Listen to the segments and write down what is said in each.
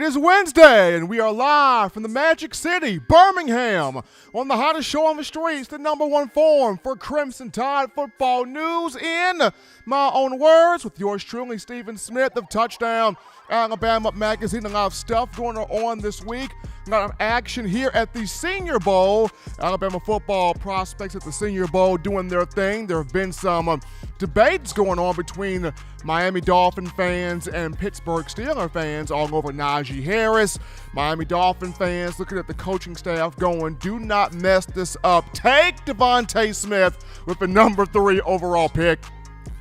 It is Wednesday, and we are live from the Magic City, Birmingham, on the hottest show on the streets, the #1 forum for Crimson Tide football news. In my own words, with yours truly, Stephen Smith of Touchdown Alabama Magazine. A lot of stuff going on this week. A lot of action here at the Senior Bowl. Alabama football prospects at the Senior Bowl doing their thing. There have been some debates going on between Miami Dolphin fans and Pittsburgh Steelers fans all over Najee Harris. Miami Dolphin fans looking at the coaching staff going, do not mess this up. Take Devontae Smith with the #3 overall pick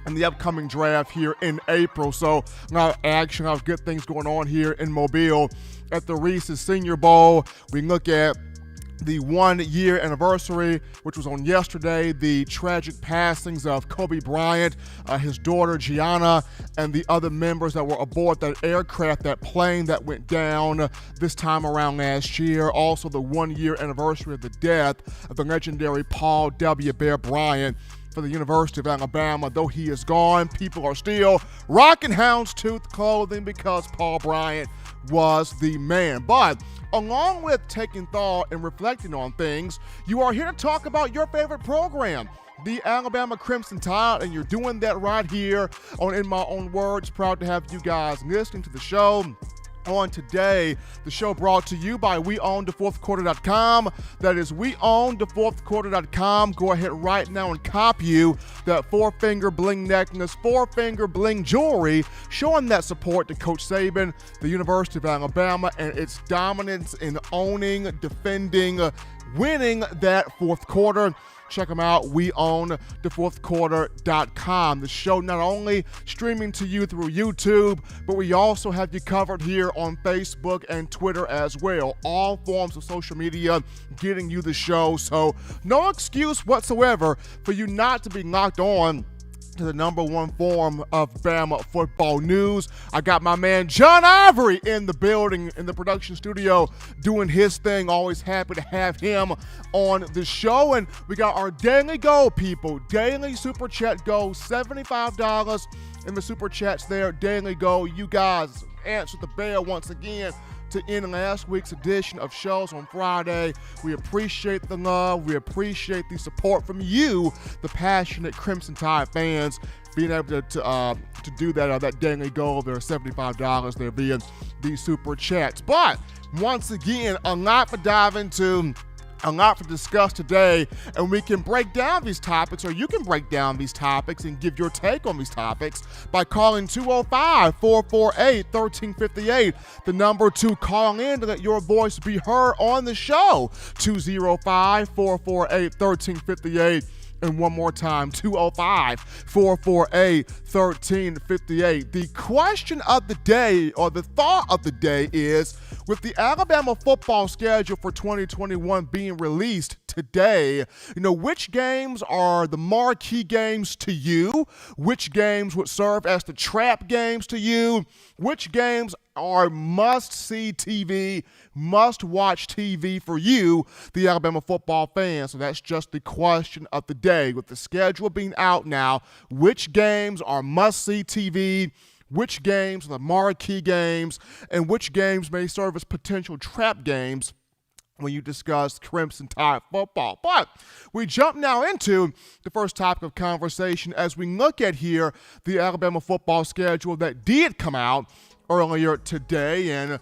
in the upcoming draft here in April. So a lot of action, a lot of good things going on here in Mobile at the Reese's Senior Bowl. We look at the 1-year anniversary, which was on yesterday, the tragic passings of Kobe Bryant, his daughter Gianna, and the other members that were aboard that aircraft, that plane that went down this time around last year. Also the 1-year anniversary of the death of the legendary Paul W. Bear Bryant for the University of Alabama. Though he is gone, people are still rocking houndstooth clothing because Paul Bryant was the man. But along with taking thought and reflecting on things, you are here to talk about your favorite program, the Alabama Crimson Tide, and you're doing that right here on In My Own Words. Proud to have you guys listening to the show. On today, the show brought to you by WeOwnTheFourthQuarter.com. That is WeOwnTheFourthQuarter.com. Go ahead right now and copy you that 4-finger bling necklace, 4-finger bling jewelry, showing that support to Coach Saban, the University of Alabama, and its dominance in owning, defending, winning that fourth quarter. Check them out, WeOwnTheFourthQuarter.com. The show not only streaming to you through YouTube, but we also have you covered here on Facebook and Twitter as well. All forms of social media getting you the show, so no excuse whatsoever for you not to be locked on to the #1 forum of Bama football news. I got my man John Ivory in the building, in the production studio, doing his thing. Always happy to have him on the show. And we got our daily goal, people. Daily Super Chat goal, $75 in the Super Chats there. Daily goal. You guys answered the bell once again to end last week's edition of shows on Friday. We appreciate the love. We appreciate the support from you, the passionate Crimson Tide fans, being able to do that daily goal. There are $75 there via the Super Chats. But once again, a lot to dive into, a lot to discuss today, and we can break down these topics, or you can break down these topics and give your take on these topics by calling 205-448-1358. The number to call in to let your voice be heard on the show, 205-448-1358. And one more time, 205-448-1358. The question of the day, or the thought of the day, is with the Alabama football schedule for 2021 being released today, which games are the marquee games to you? Which games would serve as the trap games to you? Which games are must-see TV, must-watch TV for you, the Alabama football fan? So that's just the question of the day. With the schedule being out now, which games are must-see TV? Which games are the marquee games? And which games may serve as potential trap games when you discuss Crimson Tide football? But we jump now into the first topic of conversation as we look at here the Alabama football schedule that did come out earlier today. And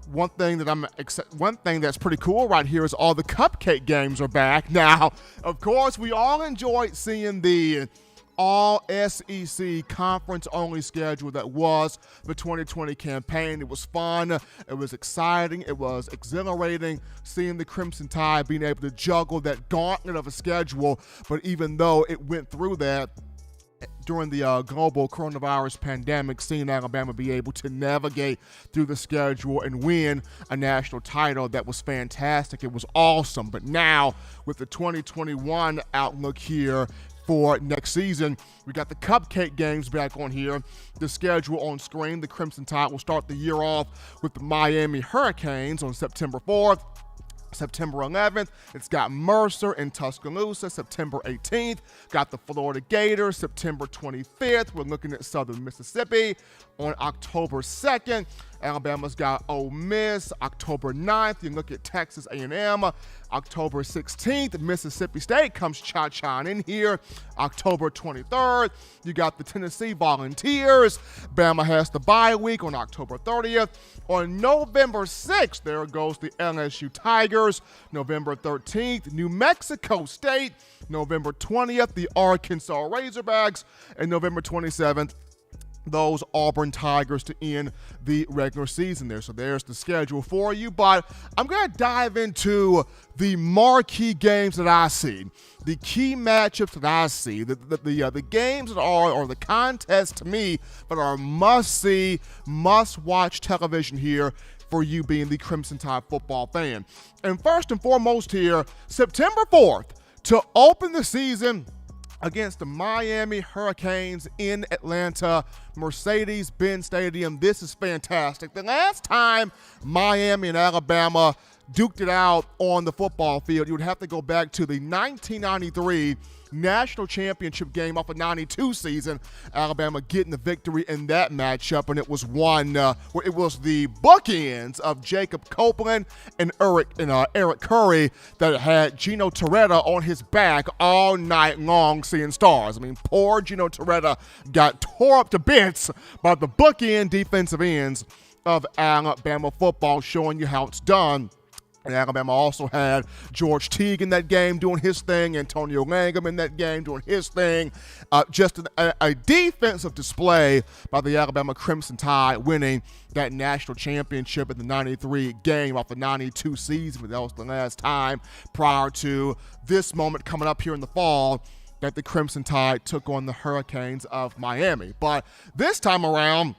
one thing that's pretty cool right here is all the cupcake games are back. Now, of course, we all enjoyed seeing the all SEC conference-only schedule that was the 2020 campaign. It was fun. It was exciting. It was exhilarating seeing the Crimson Tide being able to juggle that gauntlet of a schedule. But even though it went through that during the global coronavirus pandemic, seeing Alabama be able to navigate through the schedule and win a national title, that was fantastic. It was awesome. But now with the 2021 outlook here, for next season, we got the cupcake games back on here. The schedule on screen, the Crimson Tide will start the year off with the Miami Hurricanes on September 4th. September 11th, it's got Mercer in Tuscaloosa. September 18th, got the Florida Gators. September 25th, we're looking at Southern Mississippi on October 2nd. Alabama's got Ole Miss October 9th. You can look at Texas A&M October 16th. Mississippi State comes cha-chaing in here October 23rd. You got the Tennessee Volunteers. Bama has the bye week on October 30th. On November 6th, there goes the LSU Tigers. November 13th, New Mexico State. November 20th, the Arkansas Razorbacks. And November 27th, those Auburn Tigers to end the regular season there. So there's the schedule for you. But I'm going to dive into the marquee games that I see, the key matchups that I see, the games that are, or the contests to me that are must-see, must-watch television here for you being the Crimson Tide football fan. And first and foremost here, September 4th, to open the season against the Miami Hurricanes in Atlanta, Mercedes-Benz Stadium. This is fantastic. The last time Miami and Alabama duked it out on the football field, you would have to go back to the 1993 national championship game off a 92 season. Alabama getting the victory in that matchup, and it was one where it was the bookends of Jacob Copeland and Eric Curry that had Gino Torretta on his back all night long seeing stars. I mean, poor Gino Torretta got tore up to bits by the bookend defensive ends of Alabama football, showing you how it's done. And Alabama also had George Teague in that game doing his thing, Antonio Langham in that game doing his thing. Just a defensive display by the Alabama Crimson Tide, winning that national championship in the 93 game off the 92 season. But that was the last time prior to this moment coming up here in the fall that the Crimson Tide took on the Hurricanes of Miami. But this time around,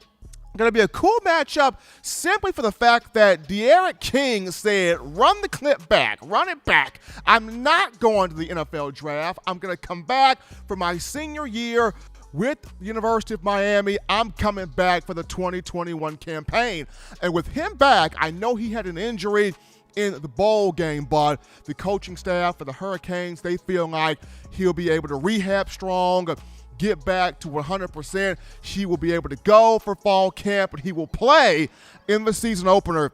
going to be a cool matchup simply for the fact that D'Eriq King said, run the clip back, run it back. I'm not going to the NFL draft. I'm going to come back for my senior year with the University of Miami. I'm coming back for the 2021 campaign. And with him back, I know he had an injury in the bowl game, but the coaching staff for the Hurricanes, they feel like he'll be able to rehab strong, get back to 100%. He will be able to go for fall camp, and he will play in the season opener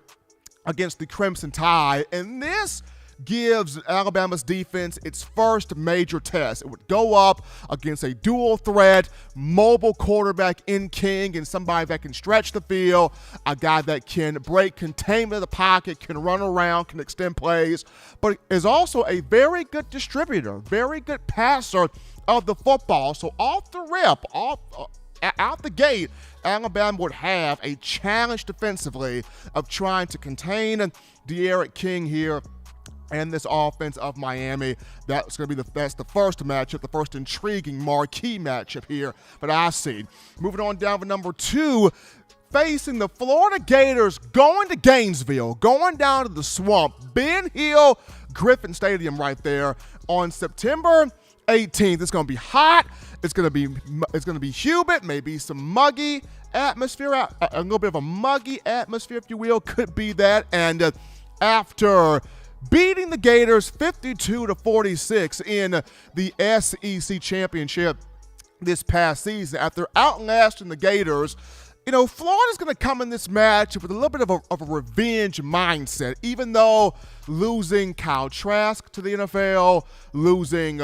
against the Crimson Tide. And this gives Alabama's defense its first major test. It would go up against a dual threat, mobile quarterback in King, and somebody that can stretch the field, a guy that can break containment of the pocket, can run around, can extend plays, but is also a very good distributor, very good passer of the football. So off the rip, out the gate, Alabama would have a challenge defensively of trying to contain D'Eriq King here and this offense of Miami. That's going to be that's the first matchup, the first intriguing marquee matchup here that I see. Moving on down to number 2, facing the Florida Gators, going to Gainesville, going down to the Swamp, Ben Hill Griffin Stadium right there on September 18th. It's going to be hot. It's going to be humid, maybe some muggy atmosphere, a little bit of a muggy atmosphere, if you will, could be that. And after beating the Gators 52-46 in the SEC championship this past season, after outlasting the Gators, you know, Florida's going to come in this match with a little bit of a revenge mindset, even though losing Kyle Trask to the NFL, losing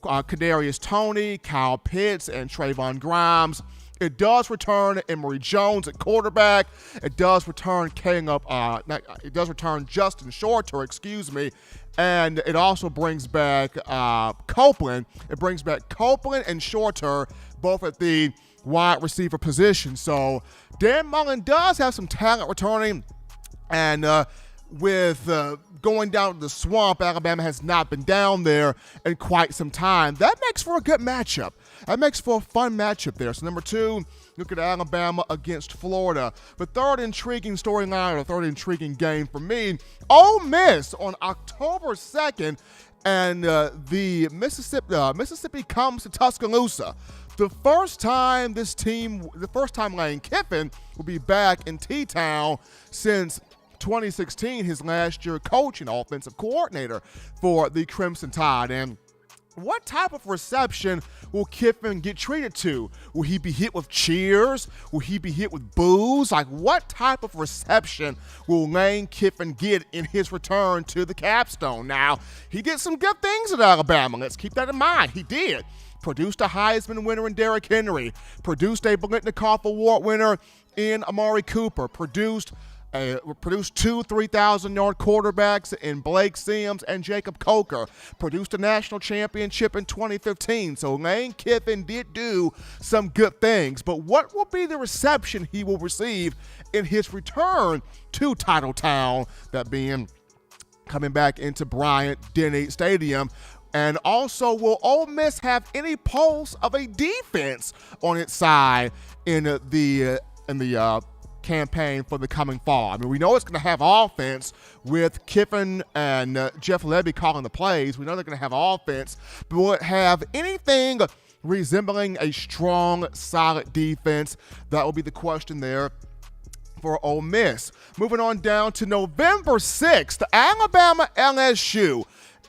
Kadarius Toney, Kyle Pitts, and Trayvon Grimes. It does return Emory Jones at quarterback. It does return Justin Shorter, and it also brings back Copeland. It brings back Copeland and Shorter, both at the wide receiver position. So Dan Mullen does have some talent returning, and with going down to the Swamp, Alabama has not been down there in quite some time. That makes for a good matchup. That makes for a fun matchup there. So number 2, look at Alabama against Florida. The third intriguing storyline, or third intriguing game for me, Ole Miss on October 2nd, and the Mississippi comes to Tuscaloosa. The first time Lane Kiffin will be back in T-Town since 2016, his last year coaching offensive coordinator for the Crimson Tide. And what type of reception will Kiffin get treated to? Will he be hit with cheers? Will he be hit with boos? Like, what type of reception will Lane Kiffin get in his return to the capstone? Now, he did some good things at Alabama. Let's keep that in mind. He did. Produced a Heisman winner in Derrick Henry. Produced a Biletnikoff Award winner in Amari Cooper. Produced two 3,000-yard quarterbacks in Blake Sims and Jacob Coker. Produced a national championship in 2015. So Lane Kiffin did do some good things. But what will be the reception he will receive in his return to Titletown, that being coming back into Bryant-Denny Stadium? And also, will Ole Miss have any pulse of a defense on its side in the campaign for the coming fall? I mean, we know it's going to have offense with Kiffin and Jeff Levy calling the plays. We know they're going to have offense, but will it have anything resembling a strong, solid defense? That will be the question there for Ole Miss. Moving on down to November 6th, Alabama LSU.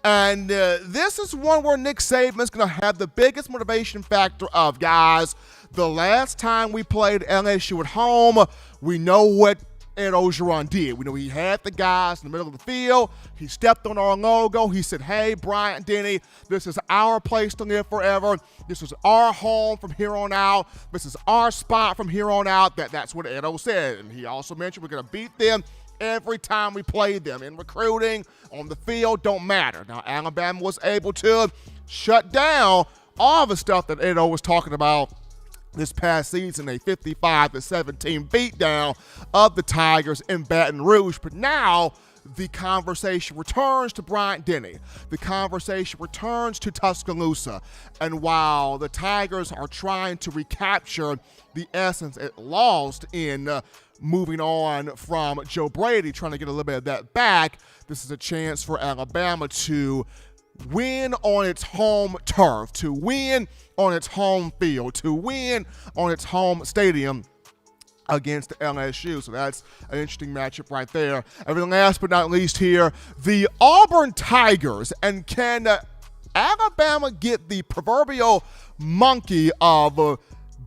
And this is one where Nick Saban is going to have the biggest motivation factor of, guys, the last time we played LSU at home, we know what Ed Orgeron did. We know he had the guys in the middle of the field. He stepped on our logo. He said, hey, Bryant-Denny, this is our place to live forever. This is our home from here on out. This is our spot from here on out. That's what Edo said. And he also mentioned we're going to beat them every time we play them. In recruiting, on the field, don't matter. Now, Alabama was able to shut down all the stuff that Edo was talking about this past season, a 55-17 beatdown of the Tigers in Baton Rouge. But now the conversation returns to Bryant-Denny. The conversation returns to Tuscaloosa. And while the Tigers are trying to recapture the essence it lost in moving on from Joe Brady, trying to get a little bit of that back, this is a chance for Alabama to win on its home turf, to win on its home field, to win on its home stadium against LSU. So that's an interesting matchup right there. And then last but not least here, the Auburn Tigers. And can Alabama get the proverbial monkey of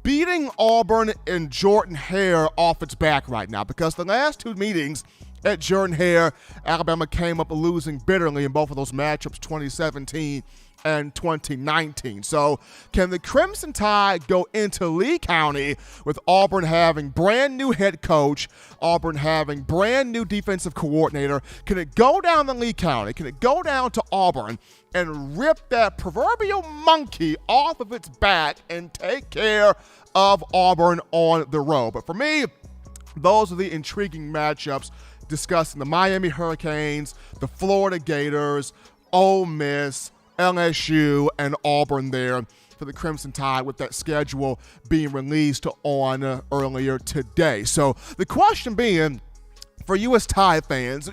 beating Auburn and Jordan-Hare off its back right now? Because the last two meetings at Jordan-Hare, Alabama came up losing bitterly in both of those matchups, 2017 and 2019. So can the Crimson Tide go into Lee County with Auburn having brand new head coach, Auburn having brand new defensive coordinator? Can it go down to Lee County? Can it go down to Auburn and rip that proverbial monkey off of its back and take care of Auburn on the road? But for me, those are the intriguing matchups discussing the Miami Hurricanes, the Florida Gators, Ole Miss, LSU, and Auburn there for the Crimson Tide, with that schedule being released on earlier today. So the question being, for U.S. Tide fans,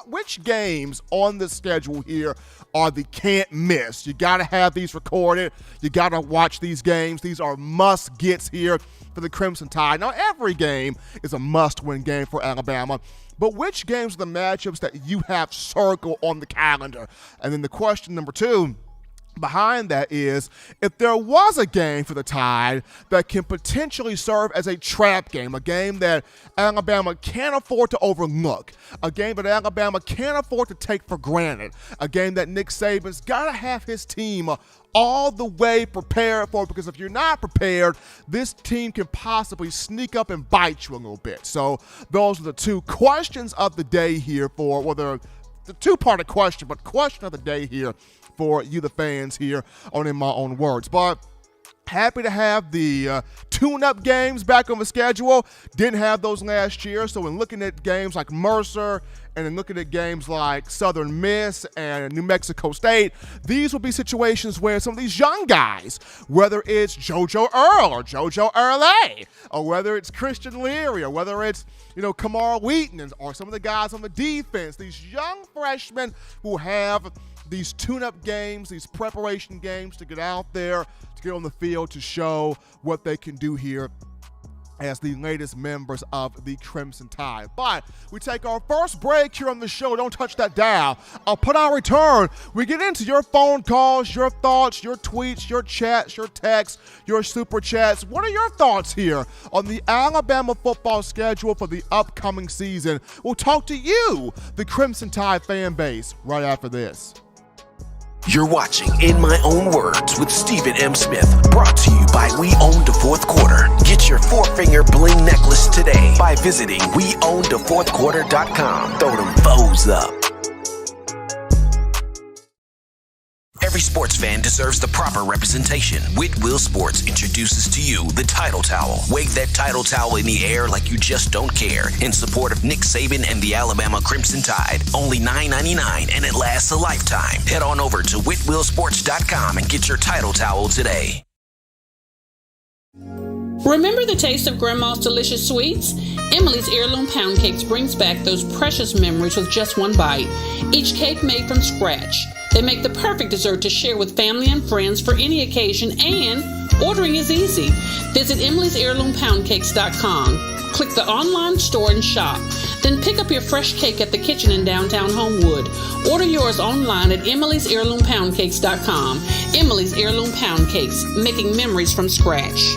which games on the schedule here are the can't miss? You got to have these recorded. You got to watch these games. These are must-gets here for the Crimson Tide. Now, every game is a must-win game for Alabama, but which games are the matchups that you have circled on the calendar? And then the question number two behind that is, if there was a game for the Tide that can potentially serve as a trap game, a game that Alabama can't afford to overlook, a game that Alabama can't afford to take for granted, a game that Nick Saban's got to have his team all the way prepared for, because if you're not prepared, this team can possibly sneak up and bite you a little bit. So those are the two questions of the day here for, well, the two-part question, but question of the day here for you, the fans, here on In My Own Words. But happy to have the tune-up games back on the schedule. Didn't have those last year, so when looking at games like Mercer and then looking at games like Southern Miss and New Mexico State, these will be situations where some of these young guys, whether it's JoJo Earl or JoJo Earle, or whether it's Christian Leary, or whether it's, Kamar Wheaton, or some of the guys on the defense, these young freshmen who have these tune-up games, these preparation games to get out there, to get on the field, to show what they can do here as the latest members of the Crimson Tide. But we take our first break here on the show. Don't touch that dial. Upon our return, we get into your phone calls, your thoughts, your tweets, your chats, your texts, your super chats. What are your thoughts here on the Alabama football schedule for the upcoming season? We'll talk to you, the Crimson Tide fan base, right after this. You're watching In My Own Words with Stephen M. Smith, brought to you by We Own the Fourth Quarter. Get your four-finger bling necklace today by visiting weownthefourthquarter.com. Throw them foes up. Every sports fan deserves the proper representation. Whitwell Sports introduces to you the Title Towel. Wave that Title Towel in the air like you just don't care in support of Nick Saban and the Alabama Crimson Tide. Only $9.99 and it lasts a lifetime. Head on over to whitwellsports.com and get your Title Towel today. Remember the taste of Grandma's delicious sweets? Emily's Heirloom Pound Cakes brings back those precious memories with just one bite. Each cake made from scratch. They make the perfect dessert to share with family and friends for any occasion, and ordering is easy. Visit emily'sheirloompoundcakes.com. Click the online store and shop. Then pick up your fresh cake at the kitchen in downtown Homewood. Order yours online at emily'sheirloompoundcakes.com. Emily's Heirloom Pound Cakes, making memories from scratch.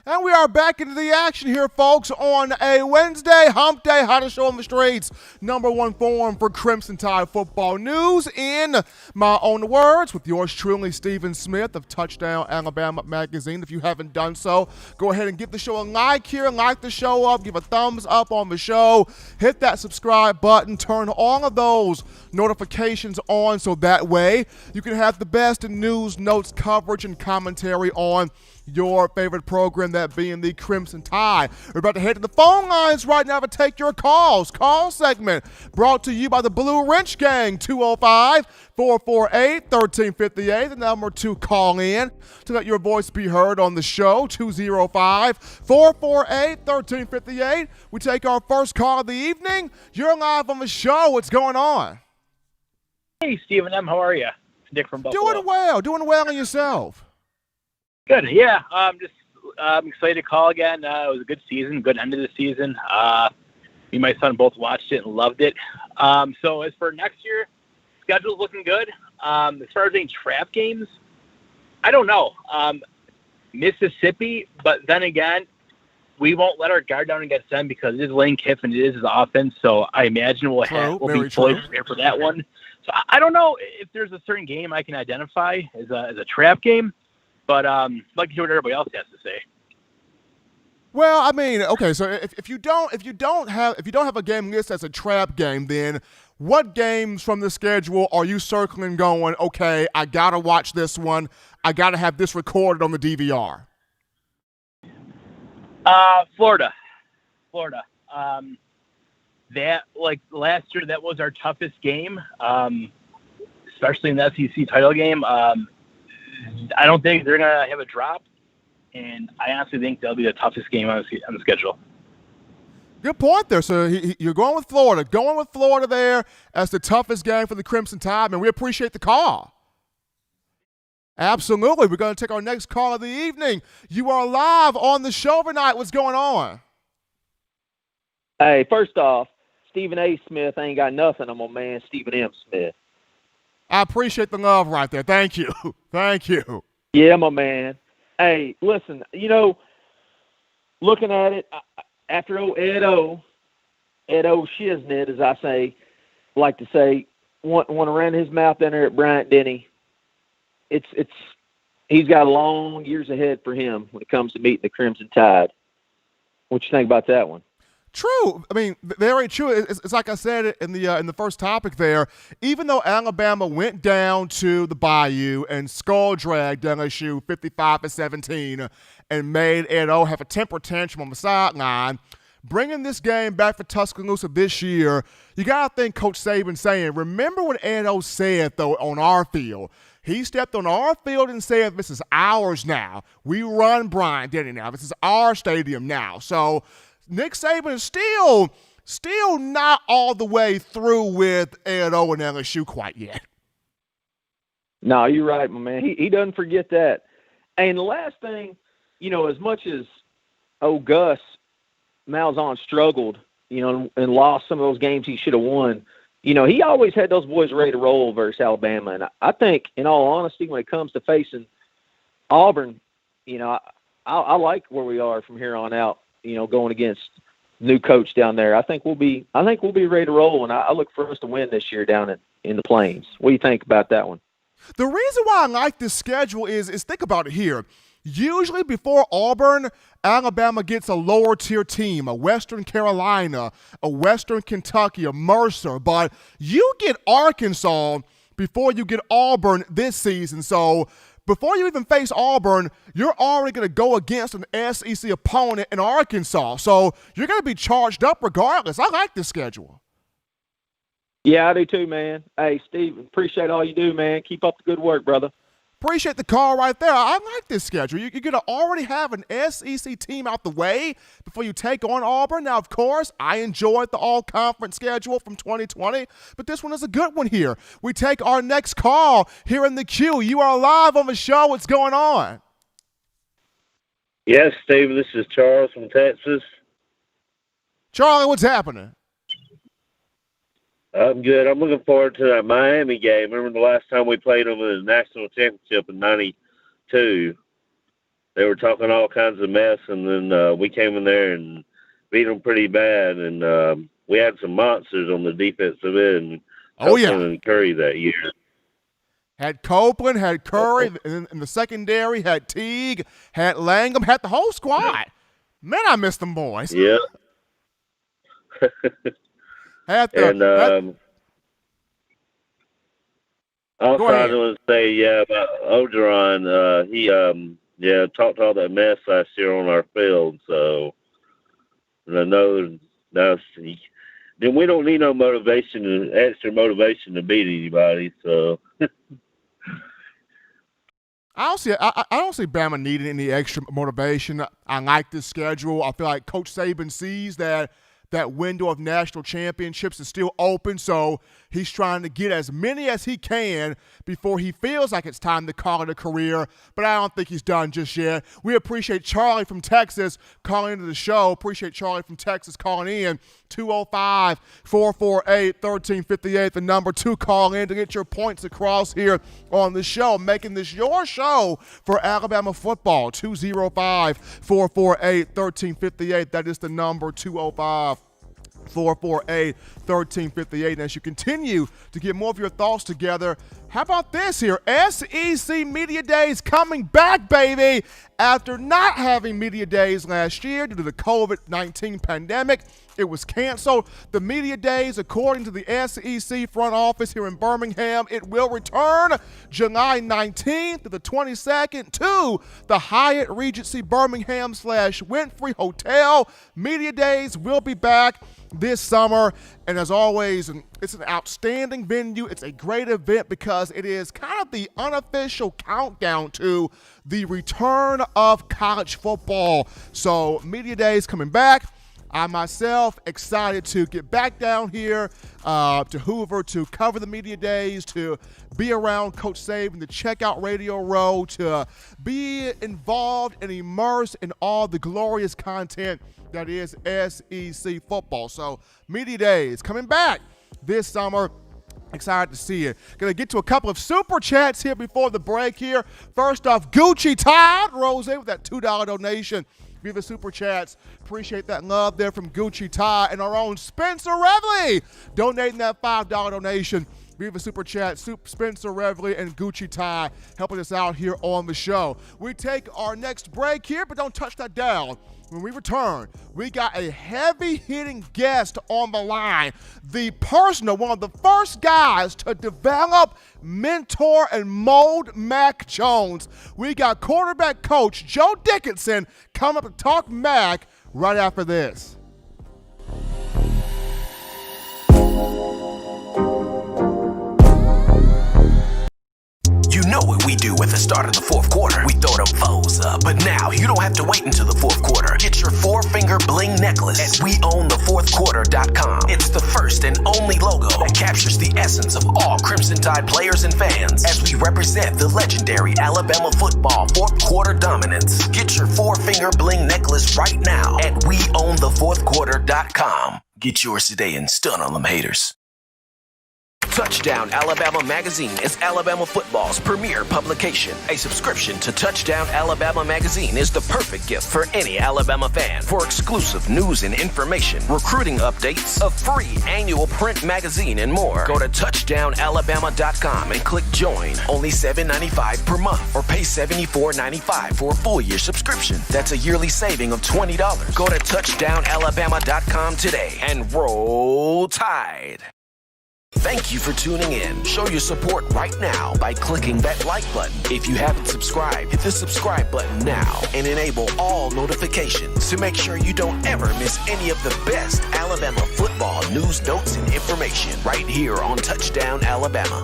And we are back into the action here, folks, on a Wednesday, hump day, hottest show on the streets, number one forum for Crimson Tide football news, in my own words, with yours truly, Stephen Smith of Touchdown Alabama Magazine. If you haven't done so, go ahead and give the show a like here, like the show up, give a thumbs up on the show, hit that subscribe button, turn all of those notifications on so that way you can have the best in news, notes, coverage, and commentary on your favorite program, that being the Crimson Tide. We're about to head to the phone lines right now to take your calls. Call segment brought to you by the Blue Wrench Gang, 205-448-1358. The number to call in to let your voice be heard on the show, 205-448-1358. We take our first call of the evening. You're live on the show. What's going on? Hey, Stephen M. How are you? It's Nick from Buffalo. Doing well on yourself. Good. Yeah. I'm excited to call again. It was a good season, good end of the season. Me and my son both watched it and loved it. So as for next year, schedule's looking good. As far as any trap games, I don't know. Mississippi, but then again, we won't let our guard down against them because it is Lane Kiffin, it is his offense. So I imagine we'll be fully prepared for that one. So I don't know if there's a certain game I can identify as a trap game. But I'd like to hear what everybody else has to say. Well, I mean, okay, so if you don't have a game list as a trap game, then what games from the schedule are you circling going, okay, I gotta watch this one, I gotta have this recorded on the DVR? Florida. That, like last year, that was our toughest game, especially in the SEC title game. I don't think they're going to have a drop, and I honestly think that'll be the toughest game on the schedule. Good point there. So you're going with Florida. Going with Florida there as the toughest game for the Crimson Tide, and we appreciate the call. Absolutely. We're going to take our next call of the evening. You are live on the show tonight. What's going on? Hey, first off, Stephen A. Smith ain't got nothing on my man Stephen M. Smith. I appreciate the love right there. Thank you. Thank you. Yeah, my man. Hey, listen, looking at it, after old Ed O Shiznit, as I like to say, want to run his mouth down there at Bryant Denny, he's got long years ahead for him when it comes to meeting the Crimson Tide. What you think about that one? True. I mean, very true. It's like I said in the first topic there. Even though Alabama went down to the Bayou and skull dragged LSU 55-17 and made Ed O have a temper tantrum on the sideline, bringing this game back for Tuscaloosa this year, you got to think Coach Saban saying, remember what Ed O said, though, on our field. He stepped on our field and said, this is ours now. We run Bryant Denny now. This is our stadium now. So Nick Saban is still not all the way through with Ed O and LSU quite yet. No, you're right, my man. He doesn't forget that. And the last thing, as much as Gus Malzahn struggled, and lost some of those games he should have won, he always had those boys ready to roll versus Alabama. And I think, in all honesty, when it comes to facing Auburn, I like where we are from here on out, going against new coach down there. I think we'll be ready to roll, and I look for us to win this year down in the Plains. What do you think about that one? The reason why I like this schedule is think about it here. Usually before Auburn, Alabama gets a lower-tier team, a Western Carolina, a Western Kentucky, a Mercer. But you get Arkansas before you get Auburn this season. So before you even face Auburn, you're already going to go against an SEC opponent in Arkansas. So you're going to be charged up regardless. I like this schedule. Yeah, I do too, man. Hey, Steve, appreciate all you do, man. Keep up the good work, brother. Appreciate the call right there. I like this schedule. You're going to already have an SEC team out the way before you take on Auburn. Now, of course, I enjoyed the all-conference schedule from 2020, but this one is a good one here. We take our next call here in the queue. You are live on the show. What's going on? Yes, Steve, this is Charles from Texas. Charlie, what's happening? I'm good. I'm looking forward to that Miami game. Remember the last time we played them in the national championship in '92? They were talking all kinds of mess, and then we came in there and beat them pretty bad. And we had some monsters on the defensive end. Copeland and Curry that year. Had Copeland, had Curry, and in the secondary had Teague, had Langham, had the whole squad. Man, I miss them boys. Yeah. I was trying to say, about Ogeron. He talked all that mess last year on our field. So, and I know then we don't need no extra motivation to beat anybody. So, I don't see Bama needing any extra motivation. I like this schedule. I feel like Coach Saban sees that window of national championships is still open, so he's trying to get as many as he can before he feels like it's time to call it a career, but I don't think he's done just yet. We appreciate Charlie from Texas calling into the show. Appreciate Charlie from Texas calling in. 205-448-1358, the number to call in to get your points across here on the show, making this your show for Alabama football. 205-448-1358. That is the number, 205-448-1358. And as you continue to get more of your thoughts together, how about this here? SEC Media Days coming back, baby. After not having Media Days last year due to the COVID-19 pandemic, it was canceled. The Media Days, according to the SEC front office here in Birmingham, it will return July 19th to the 22nd to the Hyatt Regency Birmingham / Winfrey Hotel. Media Days will be back this summer, and as always, it's an outstanding venue. It's a great event because it is kind of the unofficial countdown to the return of college football. So Media Days coming back. I myself excited to get back down here to Hoover to cover the Media Days, to be around Coach Saban, to check out Radio Row, to be involved and immersed in all the glorious content that is SEC football. So Media Days coming back this summer. Excited to see it. Going to get to a couple of super chats here before the break here. First off, Gucci Todd rolls in with that $2 donation. Viva Super Chats. Appreciate that love there from Gucci Todd, and our own Spencer Revley donating that $5 donation. Viva Super Chat, Spencer Revley and Gucci Todd helping us out here on the show. We take our next break here, but don't touch that dial. When we return, we got a heavy-hitting guest on the line. The personal, one of the first guys to develop, mentor, and mold Mac Jones. We got quarterback coach Joe Dickinson coming up to talk Mac right after this. You know it what we do at the start of the fourth quarter. We throw them foes up. But now you don't have to wait until the fourth quarter. Get your 4-finger bling necklace at WeOwnTheFourthQuarter.com. It's the first and only logo that captures the essence of all Crimson Tide players and fans as we represent the legendary Alabama football fourth quarter dominance. Get your 4-finger bling necklace right now at WeOwnTheFourthQuarter.com. Get yours today and stun on them haters. Touchdown Alabama Magazine is Alabama football's premier publication. A subscription to Touchdown Alabama Magazine is the perfect gift for any Alabama fan. For exclusive news and information, recruiting updates, a free annual print magazine, and more, go to touchdownalabama.com and click join. Only $7.95 per month or pay $74.95 for a full year subscription. That's a yearly saving of $20. Go to touchdownalabama.com today and roll Tide. Thank you for tuning in. Show your support right now by clicking that like button. If you haven't subscribed, hit the subscribe button now and enable all notifications to make sure you don't ever miss any of the best Alabama football news, notes, and information right here on Touchdown Alabama.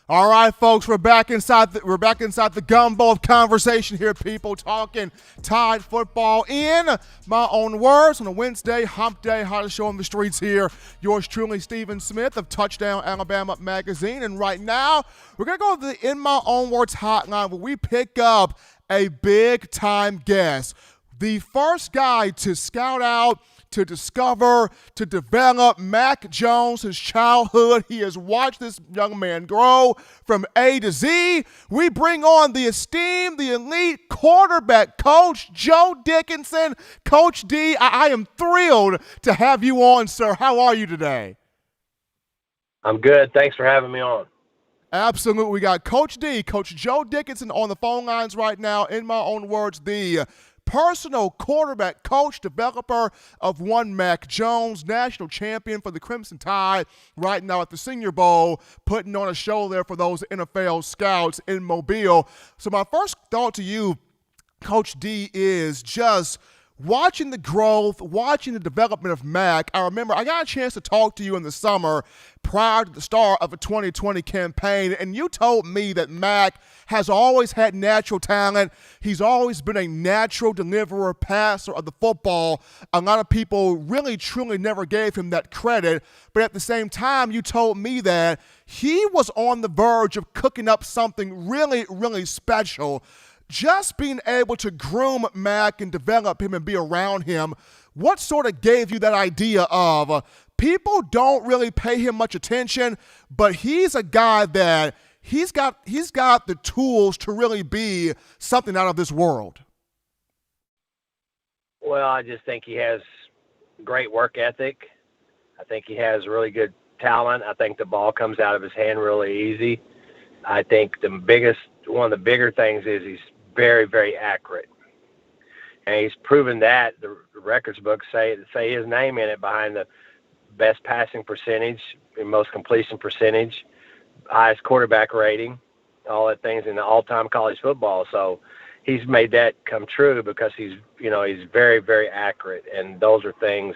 All right, folks, we're back inside the gumbo of conversation here, people, talking Tide football in my own words on a Wednesday, hump day, hottest show on the streets here. Yours truly, Stephen Smith of Touchdown Alabama Magazine. And right now, we're going to go to the In My Own Words hotline where we pick up a big-time guest. The first guy to scout out, to discover, to develop Mac Jones, his childhood. He has watched this young man grow from A to Z. We bring on the esteemed, the elite quarterback coach, Joe Dickinson. Coach D, I am thrilled to have you on, sir. How are you today? I'm good. Thanks for having me on. Absolutely. We got Coach D, Coach Joe Dickinson on the phone lines right now. In my own words, the personal quarterback coach, developer of one Mac Jones, national champion for the Crimson Tide right now at the Senior Bowl, putting on a show there for those NFL scouts in Mobile. So my first thought to you, Coach D, is just watching the growth, watching the development of Mac. I remember I got a chance to talk to you in the summer prior to the start of a 2020 campaign, and you told me that Mac has always had natural talent. He's always been a natural deliverer, passer of the football. A lot of people really, truly never gave him that credit, but at the same time, you told me that he was on the verge of cooking up something really, really special. Just being able to groom Mac and develop him and be around him, what sort of gave you that idea of people don't really pay him much attention, but he's a guy that he's got the tools to really be something out of this world? Well, I just think he has great work ethic. I think he has really good talent. I think the ball comes out of his hand really easy. I think one of the bigger things is he's very, very accurate. And he's proven that. The records books say his name in it behind the best passing percentage, and most completion percentage, highest quarterback rating, all that things in the all-time college football. So he's made that come true because he's very, very accurate. And those are things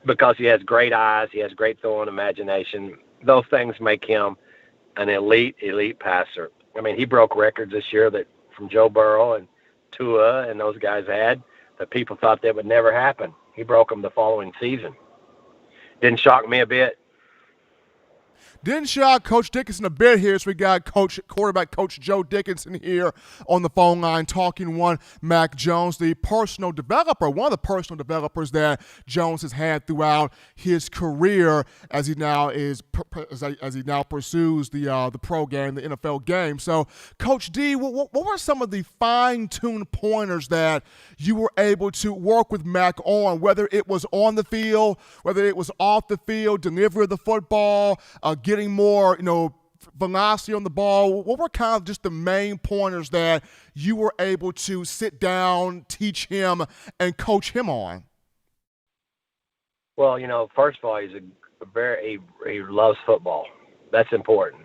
because he has great eyes, he has great throwing imagination. Those things make him an elite passer. I mean, he broke records this year that from Joe Burrow and Tua and those guys had that people thought that would never happen. He broke them the following season. Didn't shock me a bit. Didn't shock Coach Dickinson a bit here. So we got quarterback coach Joe Dickinson here on the phone line talking one Mac Jones, the personal developer, one of the personal developers that Jones has had throughout his career as he now pursues the pro game, the NFL game. So, Coach D, what were some of the fine-tuned pointers that you were able to work with Mac on, whether it was on the field, whether it was off the field, delivery of the football, getting more, velocity on the ball? What were kind of just the main pointers that you were able to sit down, teach him, and coach him on? Well, first of all, he loves football. That's important.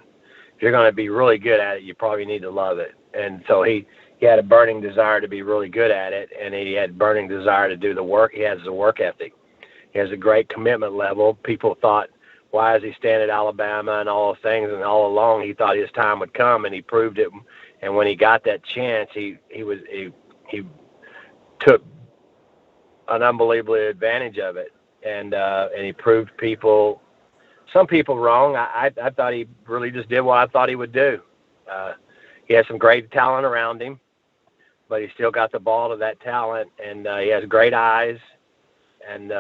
If you're going to be really good at it, you probably need to love it. And so he had a burning desire to be really good at it, and he had a burning desire to do the work. He has the work ethic. He has a great commitment level. People thought why is he staying at Alabama and all those things. And all along he thought his time would come, and he proved it. And when he got that chance, he took an unbelievable advantage of it. And he proved some people wrong. I thought he really just did what I thought he would do. He has some great talent around him, but he still got the ball to that talent, and he has great eyes, and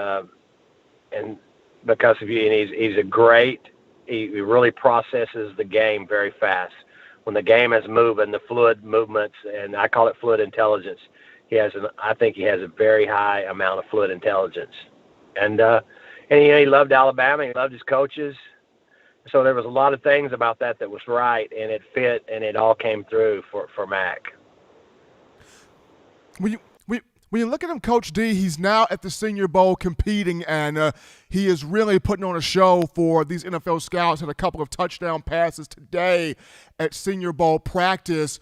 because of you, and he really processes the game very fast. When the game is moving, the fluid movements, and I call it fluid intelligence. I think he has a very high amount of fluid intelligence, and he loved Alabama. He loved his coaches. So there was a lot of things about that was right, and it fit, and it all came through for Mac. When you look at him, Coach D, he's now at the Senior Bowl competing, and he is really putting on a show for these NFL scouts. Had a couple of touchdown passes today at Senior Bowl practice.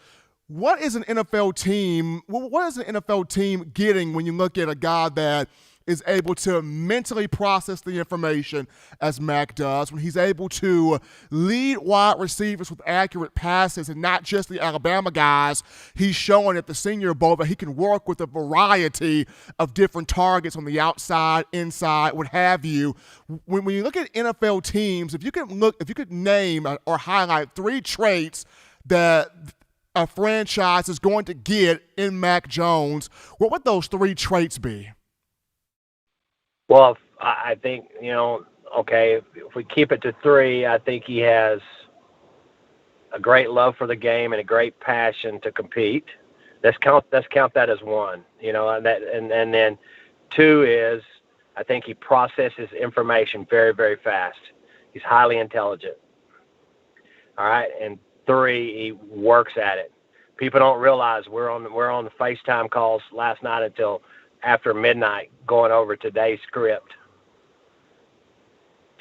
What is an NFL team? What is an NFL team getting when you look at a guy that is able to mentally process the information as Mac does, when he's able to lead wide receivers with accurate passes and not just the Alabama guys? He's showing at the Senior Bowl that he can work with a variety of different targets on the outside, inside, what have you. When you look at NFL teams, if you could name or highlight 3 traits that a franchise is going to get in Mac Jones, what would those 3 traits be? Well, I think, if we keep it to 3, I think he has a great love for the game and a great passion to compete. Let's count that as 1, and then 2 is, I think he processes information very, very fast. He's highly intelligent. All right. And 3, he works at it. People don't realize we're on the FaceTime calls last night until after midnight, going over today's script,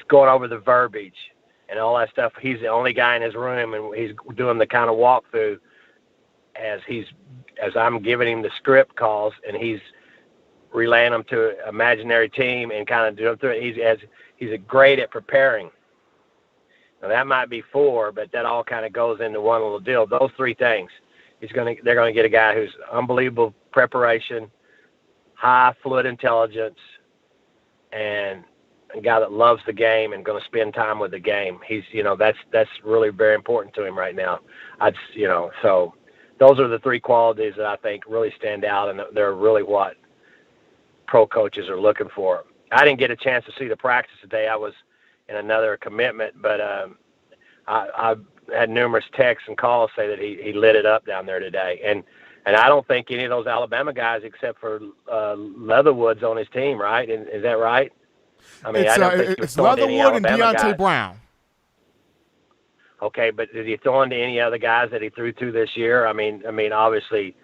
going over the verbiage and all that stuff. He's the only guy in his room, and he's doing the kind of walkthrough as I'm giving him the script calls, and he's relaying them to an imaginary team and kind of doing through it. He's great at preparing. Now that might be 4, but that all kind of goes into one little deal. Those 3 things, they're going to get a guy who's unbelievable preparation, high fluid intelligence, and a guy that loves the game and going to spend time with the game. He's, that's really very important to him right now. So those are the 3 qualities that I think really stand out, and they're really what pro coaches are looking for. I didn't get a chance to see the practice today. I was in another commitment, but I had numerous texts and calls say that he lit it up down there today. And I don't think any of those Alabama guys, except for Leatherwood's on his team, right? Is that right? I mean, I don't think it's Leatherwood and Deontay Brown. Okay, but did he throw into any other guys that he threw to this year? I mean, obviously,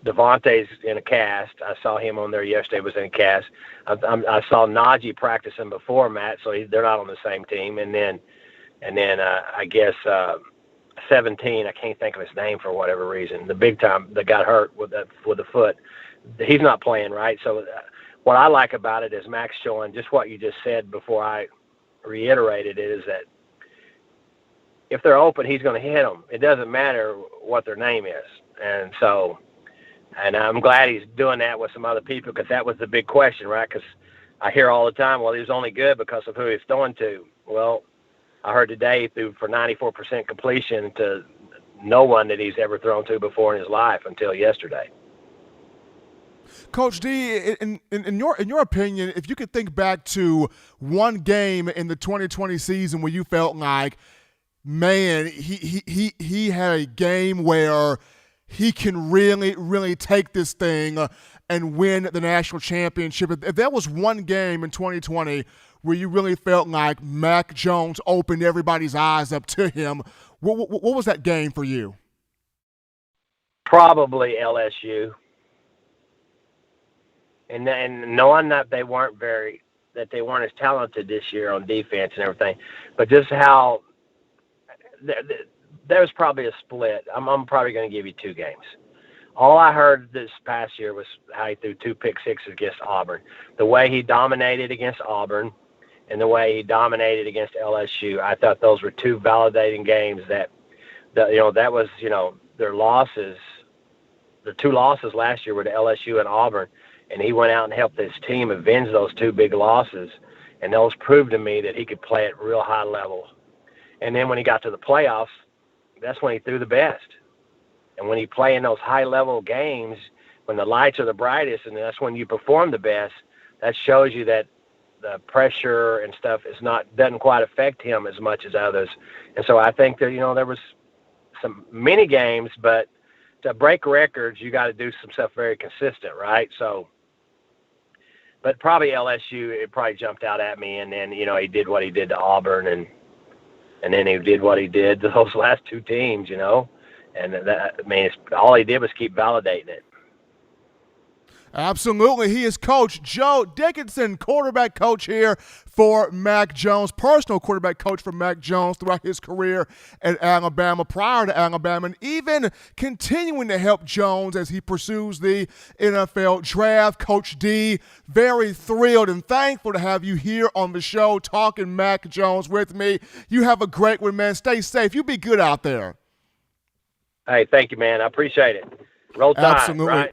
Devontae's in a cast. I saw him on there yesterday. Was in a cast. I saw Najee practicing before Matt, so they're not on the same team. And then I guess 17. I can't think of his name for whatever reason. The big time that got hurt with the foot. He's not playing, right? So what I like about it is Max showing just what you just said before I reiterated it, is that if they're open, he's going to hit them. It doesn't matter what their name is. And so, and I'm glad he's doing that with some other people, because that was the big question, right? Because I hear all the time, well, he was only good because of who he's throwing to. Well, I heard today he threw for 94% completion to no one that he's ever thrown to before in his life until yesterday. Coach D, in your opinion, if you could think back to one game in the 2020 season where you felt like, man, he had a game where he can really, really take this thing and win the national championship. If there was one game in 2020 where you really felt like Mac Jones opened everybody's eyes up to him, what was that game for you? Probably LSU. And knowing that they weren't as talented this year on defense and everything, but just how there was probably a split. I'm probably going to give you 2 games. All I heard this past year was how he threw 2 pick sixes against Auburn. The way he dominated against Auburn and the way he dominated against LSU, I thought those were 2 validating games that was, their losses. The 2 losses last year were to LSU and Auburn, and he went out and helped his team avenge those 2 big losses, and those proved to me that he could play at real high level. And then when he got to the playoffs, that's when he threw the best. And when you play in those high-level games, when the lights are the brightest, and that's when you perform the best, that shows you that the pressure and stuff doesn't quite affect him as much as others. And so I think that, there was some mini games, but to break records, you got to do some stuff very consistent, right? So, but probably LSU, it probably jumped out at me, and then, he did what he did to Auburn, and then he did what he did to those last 2 teams, And all he did was keep validating it. Absolutely. He is Coach Joe Dickinson, quarterback coach here for Mac Jones, personal quarterback coach for Mac Jones throughout his career at Alabama, prior to Alabama, and even continuing to help Jones as he pursues the NFL draft. Coach D, very thrilled and thankful to have you here on the show talking Mac Jones with me. You have a great one, man. Stay safe. You be good out there. Hey, thank you, man. I appreciate it. Roll Tide, Absolutely. Right?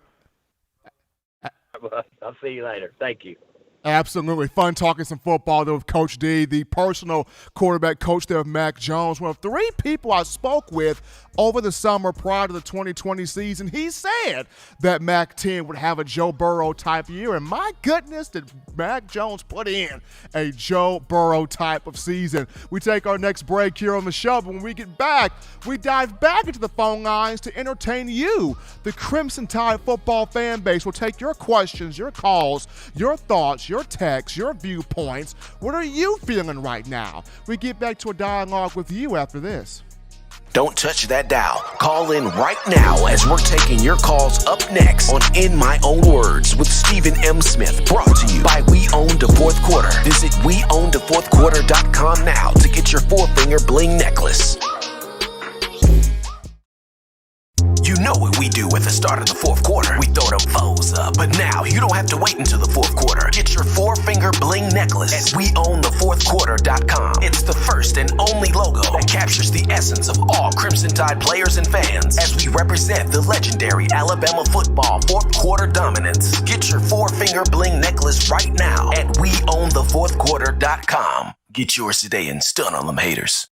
I'll see you later. Thank you. Absolutely. Fun talking some football there with Coach D, the personal quarterback coach there of Mac Jones. One of 3 people I spoke with over the summer prior to the 2020 season. He said that Mac 10 would have a Joe Burrow type year, and my goodness, did Mac Jones put in a Joe Burrow type of season. We take our next break here on the show, but when we get back, we dive back into the phone lines to entertain you, the Crimson Tide football fan base. We'll take your questions, your calls, your thoughts, your texts, your viewpoints. What are you feeling right now? We get back to a dialogue with you after this. Don't touch that dial. Call in right now as we're taking your calls up next on In My Own Words with Stephen M. Smith, brought to you by We Own the Fourth Quarter. Visit weownthefourthquarter.com now to get your 4-finger bling necklace. You know what we do at the start of the 4th quarter. We throw them foes up. But now you don't have to wait until the 4th quarter. Get your 4-finger bling necklace at weownthefourthquarter.com. It's the first and only logo that captures the essence of all Crimson Tide players and fans as we represent the legendary Alabama football 4th quarter dominance. Get your 4-finger bling necklace right now at weownthefourthquarter.com. Get yours today and stun on them haters.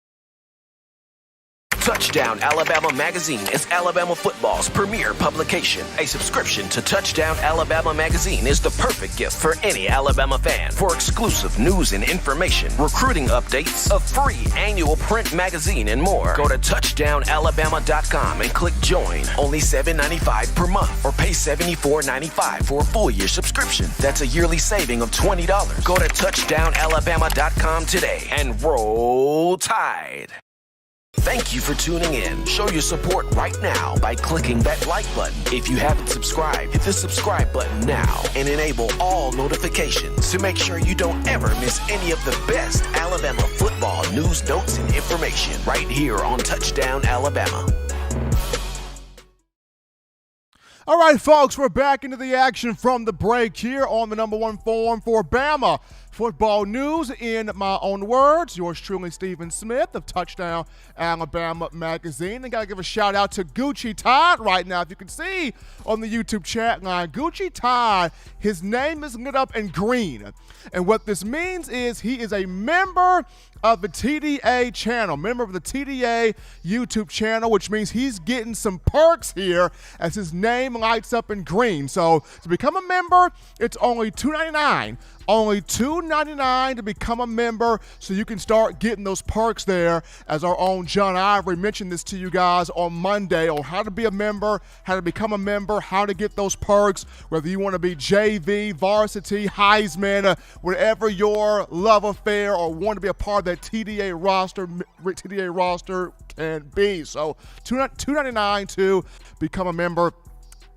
Touchdown Alabama Magazine is Alabama football's premier publication. A subscription to Touchdown Alabama Magazine is the perfect gift for any Alabama fan. For exclusive news and information, recruiting updates, a free annual print magazine, and more, go to touchdownalabama.com and click join. Only $7.95 per month, or pay $74.95 for a full-year subscription. That's a yearly saving of $20. Go to touchdownalabama.com today and roll Tide. Thank you for tuning in. Show your support right now by clicking that like button. If you haven't subscribed, hit the subscribe button now and enable all notifications to make sure you don't ever miss any of the best Alabama football news, notes, and information right here on Touchdown Alabama. All right, folks, we're back into the action from the break here on the #1 forum for Bama football news. In my own words, yours truly, Stephen Smith of Touchdown Alabama Magazine. And got to give a shout out to Gucci Tide right now. If you can see on the YouTube chat line, Gucci Tide, his name is lit up in green. And what this means is he is a member of the TDA channel, member of the TDA YouTube channel, which means he's getting some perks here as his name lights up in green. So to become a member, it's only $2.99. Only $2.99 to become a member, so you can start getting those perks there. As our own John Ivory mentioned this to you guys on Monday on how to be a member, how to become a member, how to get those perks, whether you want to be JV, varsity, Heisman, whatever your love affair or want to be a part of that TDA roster can be. So $2.99 to become a member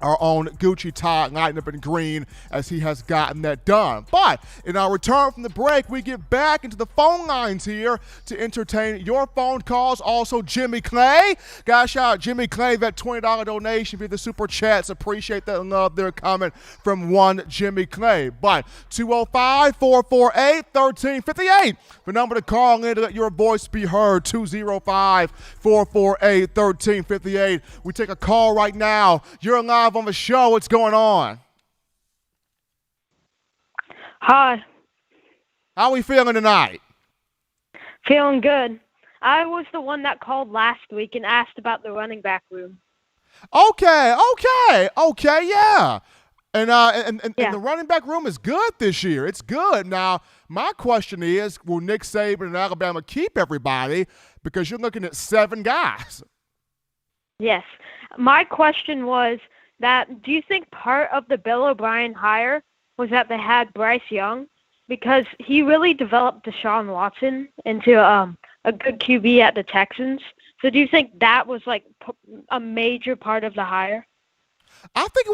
our own Gucci Todd lighting up in green as he has gotten that done. But in our return from the break, we get back into the phone lines here to entertain your phone calls. Also, Jimmy Clay. Guys, shout out Jimmy Clay, that $20 donation via the Super Chats. Appreciate that love there coming from one Jimmy Clay. But 205-448-1358. The number to call in to let your voice be heard, 205-448-1358. We take a call right now. You're live on the show. What's going on? Hi. How are we feeling tonight? Feeling good. I was the one that called last week and asked about the running back room. Okay, yeah. And Yeah. the running back room is good this year. It's good. Now, my question is, will Nick Saban and Alabama keep everybody? Because you're looking at 7 guys. Yes. My question was that, do you think part of the Bill O'Brien hire was that they had Bryce Young? Because he really developed Deshaun Watson into a good QB at the Texans. So do you think that was like a major part of the hire? I think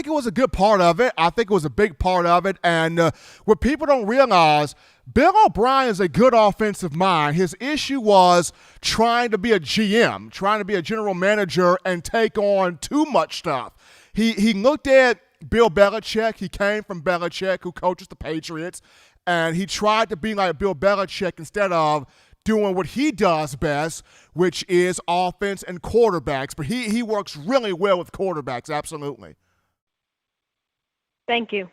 it was a good part of it. I think it was a big part of it. And what people don't realize, Bill O'Brien is a good offensive mind. His issue was trying to be a GM, trying to be a general manager and take on too much stuff. He looked at Bill Belichick. He came from Belichick, who coaches the Patriots, and he tried to be like Bill Belichick instead of doing what he does best, which is offense and quarterbacks. But he works really well with quarterbacks, absolutely. Thank you.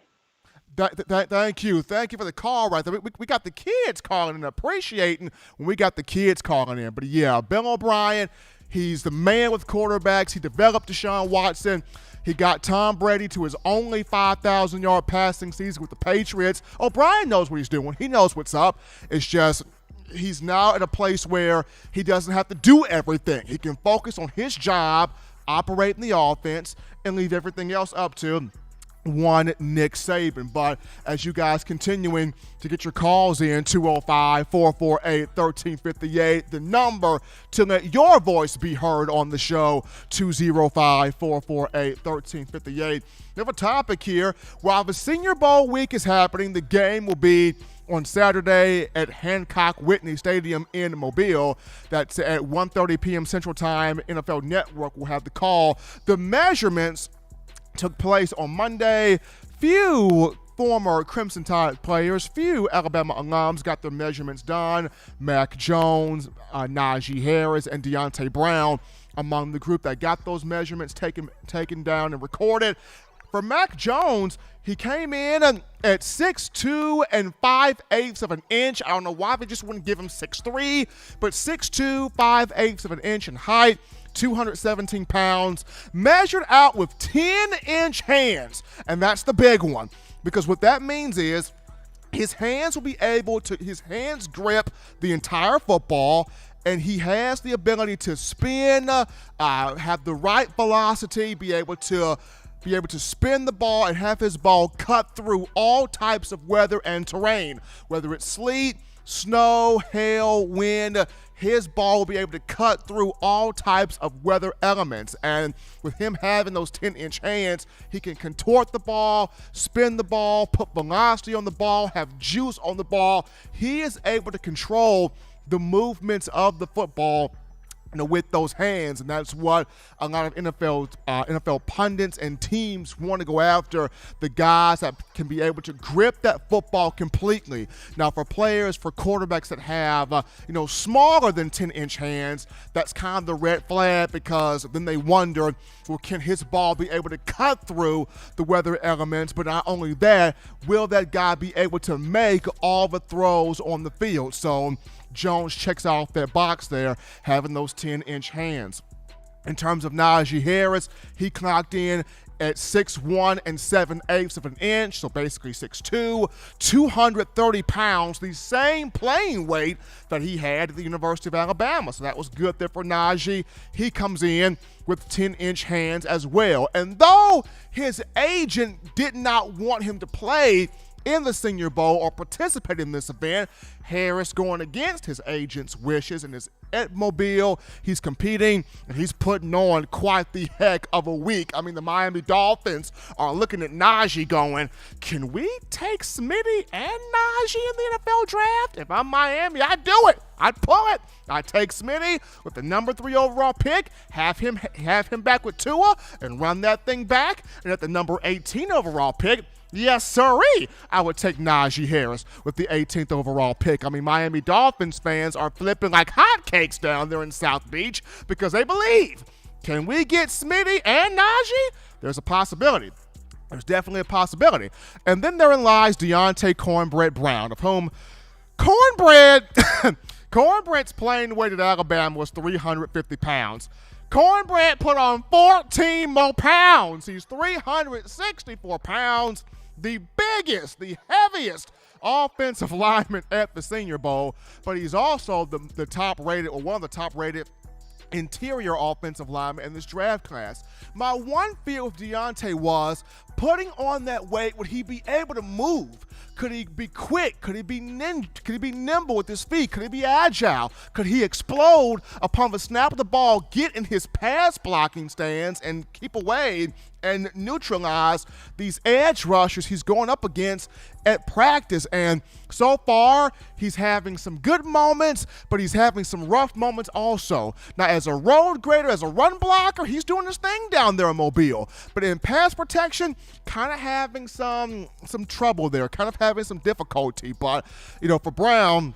Thank you. Thank you for the call right there. We got the kids calling and appreciating when we got the kids calling in. But, yeah, Bill O'Brien, he's the man with quarterbacks. He developed Deshaun Watson. He got Tom Brady to his only 5,000-yard passing season with the Patriots. O'Brien knows what he's doing. He knows what's up. It's just he's now at a place where he doesn't have to do everything. He can focus on his job, operating the offense, and leave everything else up to one Nick Saban. But as you guys continuing to get your calls in, 205-448-1358, the number to let your voice be heard on the show, 205-448-1358. We have a topic here. While the Senior Bowl week is happening, the game will be on Saturday at Hancock Whitney Stadium in Mobile. That's at 1:30 p.m. Central Time. NFL Network will have the call. The measurements took place on Monday. Few former Crimson Tide players, few Alabama alums got their measurements done. Mac Jones, Najee Harris, and Deontay Brown among the group that got those measurements taken down and recorded. For Mac Jones, he came in at 6'2" and 5/8 of an inch. I don't know why they just wouldn't give him 6'3", but 6'2", 5/8 of an inch in height. 217 pounds, measured out with 10-inch hands. And that's the big one, because what that means is his hands grip the entire football, and he has the ability to spin, have the right velocity, be able to spin the ball and have his ball cut through all types of weather and terrain, whether it's sleet, snow, hail, wind. His ball will be able to cut through all types of weather elements. And with him having those 10-inch hands, he can contort the ball, spin the ball, put velocity on the ball, have juice on the ball. He is able to control the movements of the football with those hands, and that's what a lot of NFL pundits and teams want to go after, the guys that can be able to grip that football completely. Now, for quarterbacks that have smaller than 10-inch hands, that's kind of the red flag, because then they wonder, well, can his ball be able to cut through the weather elements? But not only that, will that guy be able to make all the throws on the field? So Jones checks off that box there, having those 10-inch hands. In terms of Najee Harris, he clocked in at 6'1" and 7/8 of an inch, so basically 6'2", 230 pounds, the same playing weight that he had at the University of Alabama. So that was good there for Najee. He comes in with 10-inch hands as well. And though his agent did not want him to play in the Senior Bowl or participate in this event. Harris going against his agent's wishes and his Mobile. He's competing, and he's putting on quite the heck of a week. I mean, the Miami Dolphins are looking at Najee going, can we take Smitty and Najee in the NFL draft? If I'm Miami, I'd do it. I'd pull it. I'd take Smitty with the number 3 overall pick, have him back with Tua, and run that thing back. And at the number 18 overall pick, yes, sirree, I would take Najee Harris with the 18th overall pick. I mean, Miami Dolphins fans are flipping like hotcakes down there in South Beach because they believe, can we get Smitty and Najee? There's a possibility. There's definitely a possibility. And then therein lies Deontay Cornbread Brown, of whom Cornbread's playing weight at Alabama was 350 pounds. Cornbread put on 14 more pounds. He's 364 pounds. The biggest, the heaviest offensive lineman at the Senior Bowl, but he's also the top-rated, or one of the top-rated interior offensive linemen in this draft class. My one fear with Deontay was putting on that weight, would he be able to move? Could he be quick? Could he be nimble with his feet? Could he be agile? Could he explode upon the snap of the ball, get in his pass blocking stance, and keep away and neutralize these edge rushers he's going up against at practice? And so far, he's having some good moments, but he's having some rough moments also. Now, as a road grader, as a run blocker, he's doing his thing down there in Mobile. But in pass protection, kind of having some trouble there, kind of having some difficulty. But, for Brown,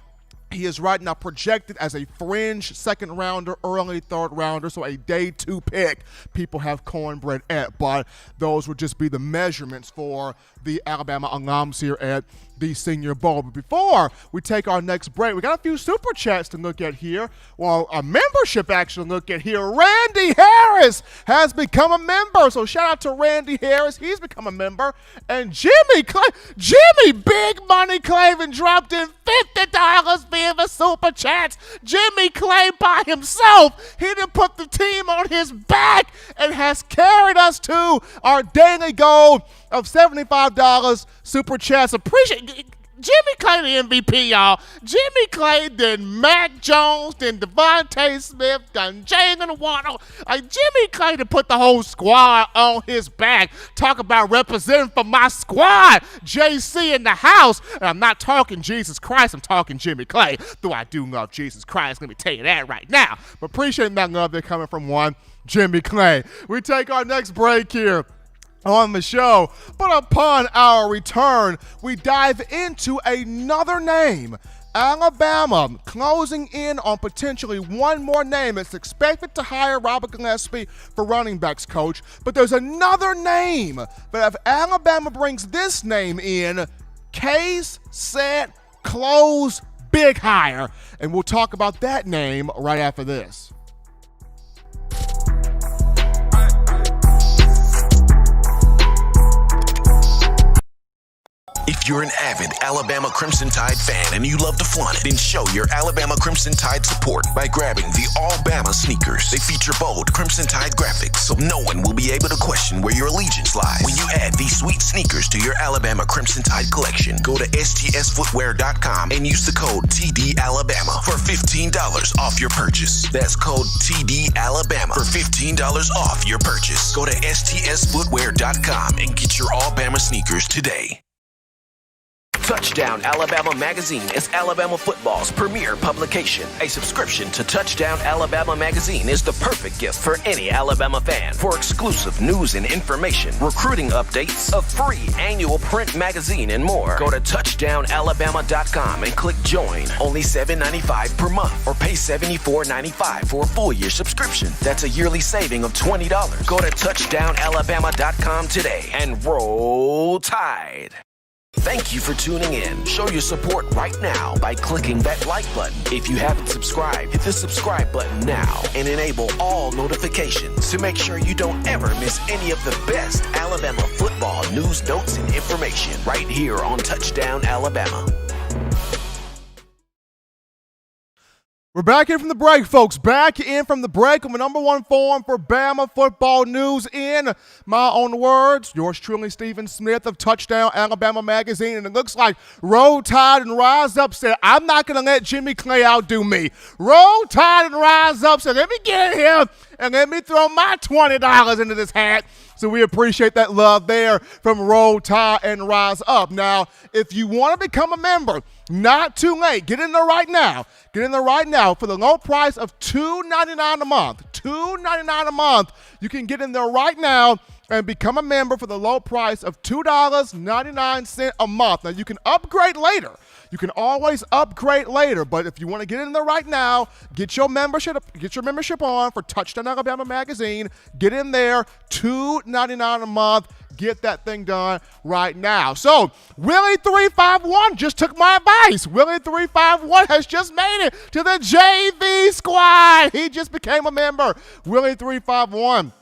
he is right now projected as a fringe second rounder, early third rounder, so a day 2 pick. People have Cornbread at, but those would just be the measurements for the Alabama alums here at the Senior Bowl. But before we take our next break, we got a few super chats to look at here. Well, a membership action to look at here. Randy Harris has become a member, so shout out to Randy Harris. He's become a member. And Jimmy Big Money Clavin dropped in $50 via the super chats. Jimmy Clay by himself. He didn't put the team on his back and has carried us to our daily goal of $75 super chats. Appreciate Jimmy Clay, the MVP, y'all. Jimmy Clay, then Mac Jones, then Devontae Smith, then Jalen Waddle. Jimmy Clay to put the whole squad on his back. Talk about representing for my squad. JC in the house. And I'm not talking Jesus Christ, I'm talking Jimmy Clay. Though I do love Jesus Christ, let me tell you that right now. But appreciate that love that's coming from one Jimmy Clay. We take our next break here on the show, but upon our return, we dive into another name. Alabama closing in on potentially one more name. It's expected to hire Robert Gillespie for running backs coach, but there's another name. But if Alabama brings this name in, case, set, close, big hire. And we'll talk about that name right after this. If you're an avid Alabama Crimson Tide fan and you love to flaunt it, then show your Alabama Crimson Tide support by grabbing the All-Bama sneakers. They feature bold Crimson Tide graphics, so no one will be able to question where your allegiance lies. When you add these sweet sneakers to your Alabama Crimson Tide collection, go to stsfootwear.com and use the code TDAlabama for $15 off your purchase. That's code TDAlabama for $15 off your purchase. Go to stsfootwear.com and get your All-Bama sneakers today. Touchdown Alabama Magazine is Alabama football's premier publication. A subscription to Touchdown Alabama Magazine is the perfect gift for any Alabama fan. For exclusive news and information, recruiting updates, a free annual print magazine, and more, go to touchdownalabama.com and click join. Only $7.95 per month, or pay $74.95 for a full year subscription. That's a yearly saving of $20. Go to touchdownalabama.com today and roll Tide. Thank you for tuning in. Show your support right now by clicking that like button. If you haven't subscribed, hit the subscribe button now and enable all notifications to make sure you don't ever miss any of the best Alabama football news, notes, and information right here on Touchdown Alabama. We're back in from the break, folks. Back in from the break on the number one forum for Bama football news in my own words. Yours truly, Stephen Smith of Touchdown Alabama Magazine. And it looks like Roll Tide and Rise Up said, I'm not going to let Jimmy Clay outdo me. Roll Tide and Rise Up said, let me get here and let me throw my $20 into this hat. So we appreciate that love there from Roll Tide and Rise Up. Now, if you want to become a member, not too late. Get in there right now. Get in there right now for the low price of $2.99 a month. $2.99 a month. You can get in there right now and become a member for the low price of $2.99 a month. Now, you can upgrade later. You can always upgrade later, but if you want to get in there right now, get your membership on for Touchdown Alabama Magazine. Get in there, $2.99 a month. Get that thing done right now. So, Willie351 just took my advice. Willie351 has just made it to the JV squad. He just became a member. Willie351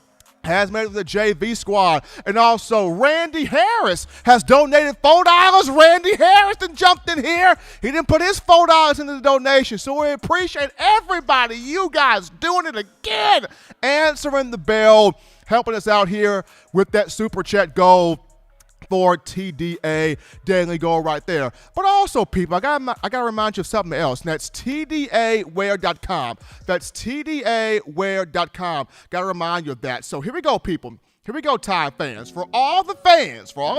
has made it to the JV squad. And also, Randy Harris has donated $4. Randy Harris then jumped in here. He didn't put his $4 into the donation. So we appreciate everybody, you guys doing it again, answering the bell, helping us out here with that Super Chat goal for TDA Daily Goal right there. But also, people, I gotta remind you of something else, and that's TDAwear.com. That's TDAwear.com. Gotta remind you of that. So here we go, people. Here we go, Tide fans. For all of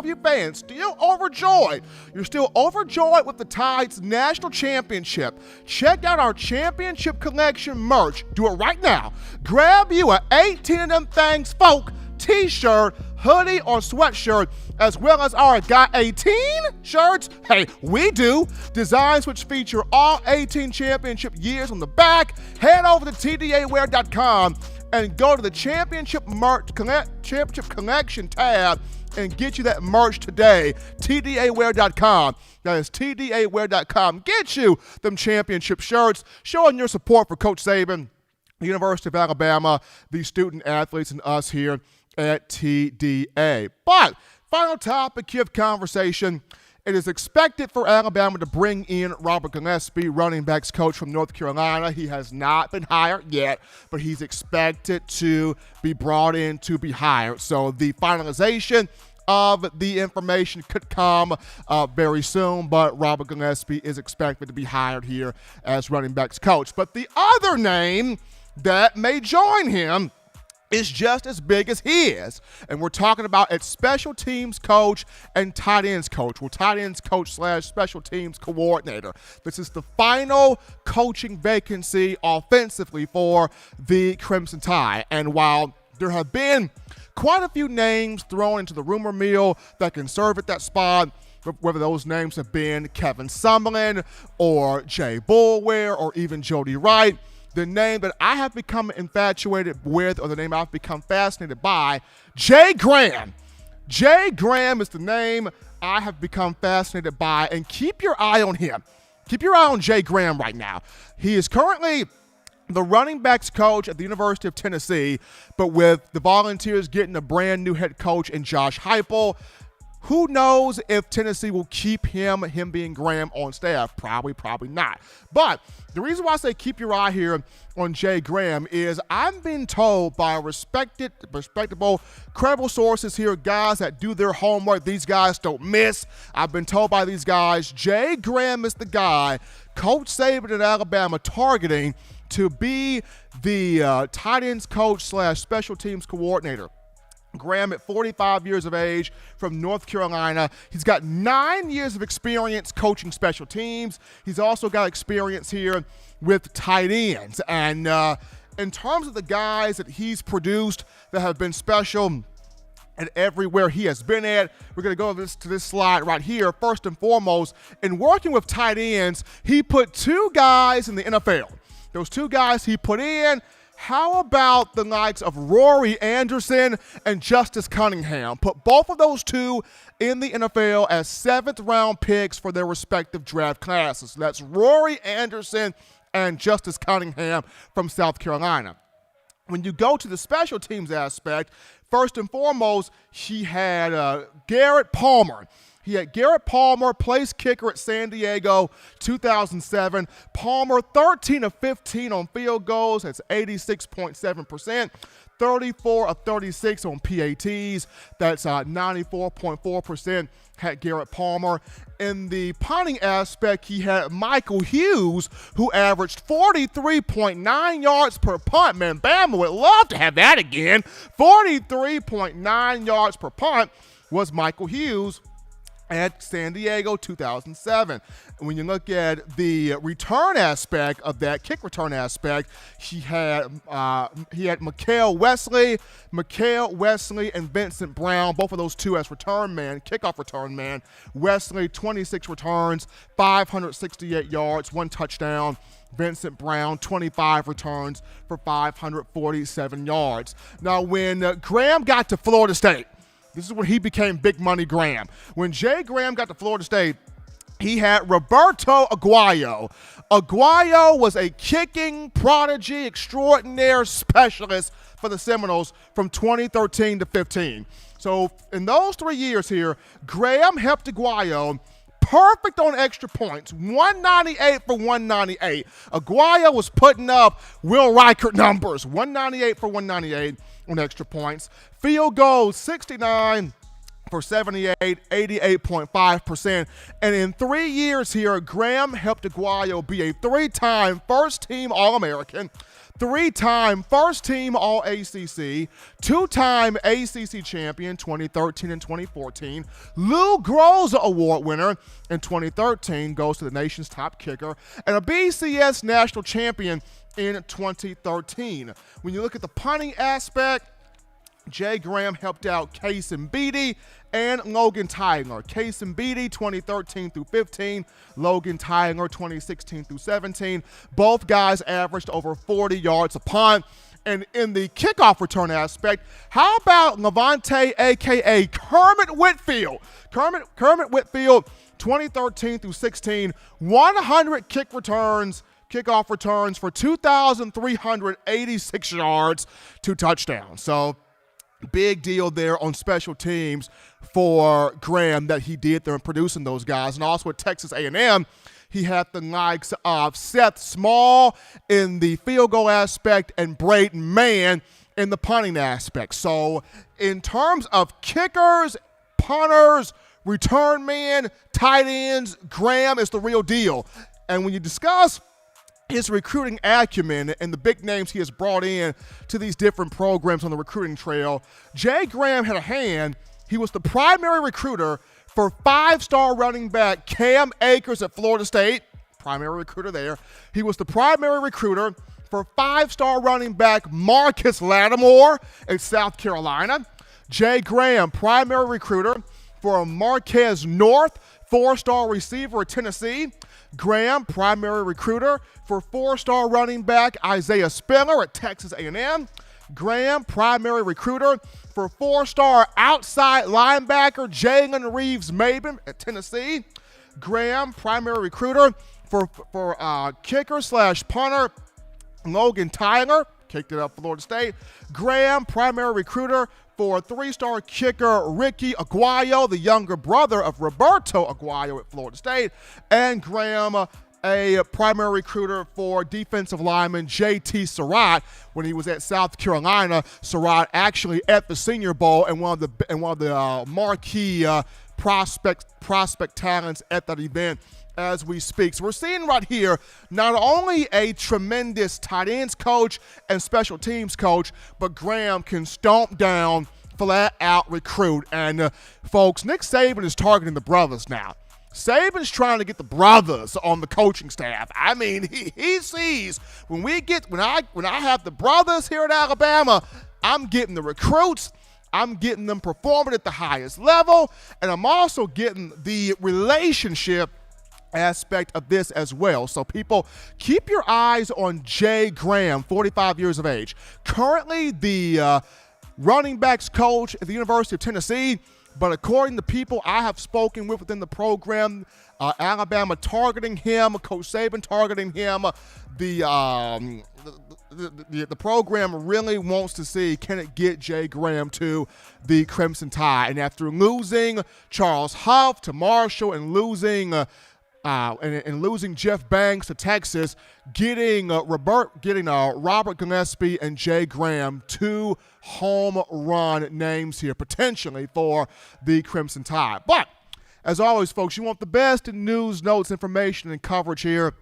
you fans still overjoyed, you're still overjoyed with the Tide's national championship. Check out our championship collection merch. Do it right now. Grab you a 18 of them things, folk t-shirt, hoodie, or sweatshirt, as well as our Got 18 shirts. Hey, we do. Designs which feature all 18 championship years on the back. Head over to TDAwear.com and go to the championship collection tab and get you that merch today. TDAwear.com. That is TDAwear.com. Get you them championship shirts, showing your support for Coach Saban, the University of Alabama, the student athletes, and us here at TDA. But final topic of conversation. It is expected for Alabama to bring in Robert Gillespie, running backs coach from North Carolina. He has not been hired yet, but he's expected to be brought in to be hired. So the finalization of the information could come very soon, but Robert Gillespie is expected to be hired here as running backs coach. But the other name that may join him is just as big as he is. And we're talking about a special teams coach and tight ends coach. Well, tight ends coach / special teams coordinator. This is the final coaching vacancy offensively for the Crimson Tide. And while there have been quite a few names thrown into the rumor mill that can serve at that spot, whether those names have been Kevin Summerlin or Jay Boulware or even Jody Wright, the name that I have become infatuated with, or the name I've become fascinated by, Jay Graham. Jay Graham is the name I have become fascinated by, and keep your eye on him. Keep your eye on Jay Graham right now. He is currently the running backs coach at the University of Tennessee, but with the Volunteers getting a brand new head coach in Josh Heupel, who knows if Tennessee will keep him being Graham, on staff? Probably not. But the reason why I say keep your eye here on Jay Graham is I'm being told by respectable, credible sources here, guys that do their homework. These guys don't miss. I've been told by these guys, Jay Graham is the guy Coach Saban at Alabama targeting to be the tight ends coach / special teams coordinator. Graham, at 45 years of age, from North Carolina. He's got 9 years of experience coaching special teams. He's also got experience here with tight ends. And in terms of the guys that he's produced that have been special and everywhere he has been at, we're going to go to this slide right here. First and foremost, in working with tight ends, he put 2 guys in the NFL. Those 2 guys he put in, how about the likes of Rory Anderson and Justice Cunningham? Put both of those 2 in the NFL as 7th-round picks for their respective draft classes. That's Rory Anderson and Justice Cunningham from South Carolina. When you go to the special teams aspect, first and foremost, he had Garrett Palmer. He had Garrett Palmer, place kicker at San Diego, 2007. Palmer, 13 of 15 on field goals. That's 86.7%. 34 of 36 on PATs. That's 94.4%. Had Garrett Palmer. In the punting aspect, he had Michael Hughes, who averaged 43.9 yards per punt. Man, Bama would love to have that again. 43.9 yards per punt was Michael Hughes at San Diego, 2007. And when you look at the return aspect of that, kick return aspect, he had Mikael Wesley, and Vincent Brown, both of those two as kickoff return man. Wesley, 26 returns, 568 yards, 1 touchdown. Vincent Brown, 25 returns for 547 yards. Now, when Graham got to Florida State, this is when he became Big Money Graham. When Jay Graham got to Florida State, he had Roberto Aguayo. Aguayo was a kicking prodigy extraordinaire specialist for the Seminoles from 2013 to 15. So in those 3 years here, Graham helped Aguayo perfect on extra points, 198 for 198. Aguayo was putting up Will Reichert numbers, 198 for 198 on extra points. Field goals, 69 for 78, 88.5%. And in 3 years here, Graham helped Aguayo be a 3-time first-team All-American, 3-time first-team All-ACC, 2-time ACC champion 2013 and 2014, Lou Groza Award winner in 2013, goes to the nation's top kicker, and a BCS national champion in 2013. When you look at the punting aspect, Jay Graham helped out Case Beatty and Logan Tyler. Case Beatty, 2013 through 15. Logan Tyler, 2016 through 17. Both guys averaged over 40 yards a punt. And in the kickoff return aspect, how about Levante, a.k.a. Kermit Whitfield? Kermit Whitfield, 2013 through 16, 100 kickoff returns for 2,386 yards, 2 touchdowns. So big deal there on special teams for Graham that he did there in producing those guys. And also at Texas A&M, he had the likes of Seth Small in the field goal aspect and Braden Mann in the punting aspect. So in terms of kickers, punters, return men, tight ends, Graham is the real deal. And when you discuss his recruiting acumen and the big names he has brought in to these different programs on the recruiting trail, Jay Graham had a hand. He was the primary recruiter for 5-star running back Cam Akers at Florida State, primary recruiter there. He was the primary recruiter for 5-star running back Marcus Lattimore at South Carolina. Jay Graham, primary recruiter for Marquez North, 4-star receiver at Tennessee. Graham, primary recruiter for 4-star running back Isaiah Spiller at Texas A&M. Graham, primary recruiter for 4-star outside linebacker Jalen Reeves-Maben at Tennessee. Graham, primary recruiter for kicker/punter Logan Tyler, kicked it up Florida State. Graham, primary recruiter for 3-star kicker Ricky Aguayo, the younger brother of Roberto Aguayo at Florida State. And Graham, a primary recruiter for defensive lineman J.T. Surratt when he was at South Carolina. Surratt actually at the Senior Bowl and one of the marquee prospect talents at that event as we speak. So we're seeing right here not only a tremendous tight ends coach and special teams coach, but Graham can stomp down, flat out recruit. And folks, Nick Saban is targeting the brothers now. Saban's trying to get the brothers on the coaching staff. I mean, he sees when I have the brothers here at Alabama, I'm getting the recruits, I'm getting them performing at the highest level, and I'm also getting the relationship aspect of this as well. So people, keep your eyes on Jay Graham, 45 years of age. Currently the running backs coach at the University of Tennessee. But according to people I have spoken with within the program, Alabama targeting him, Coach Saban targeting him, the program really wants to see, can it get Jay Graham to the Crimson Tide? And after losing Charles Huff to Marshall and losing Jeff Banks to Texas, getting Robert Gillespie and Jay Graham, 2 home run names here potentially for the Crimson Tide. But as always, folks, you want the best in news, notes, information, and coverage here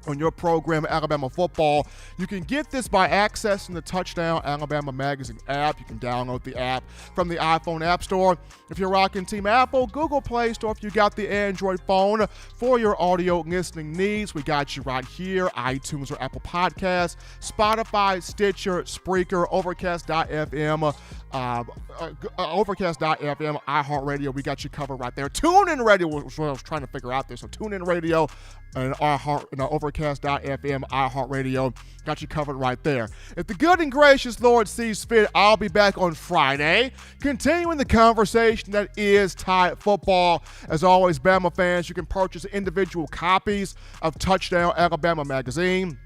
on your program, Alabama Football. You can get this by accessing the Touchdown Alabama Magazine app. You can download the app from the iPhone App Store. If you're rocking Team Apple, Google Play Store. If you got the Android phone for your audio listening needs, we got you right here. iTunes or Apple Podcasts, Spotify, Stitcher, Spreaker, Overcast.fm, iHeartRadio. We got you covered right there. TuneIn Radio was what I was trying to figure out there. So TuneIn Radio and Overcast.fm, iHeartRadio. Got you covered right there. If the good and gracious Lord sees fit, I'll be back on Friday, continuing the conversation that is Tide football. As always, Bama fans, you can purchase individual copies of Touchdown Alabama Magazine.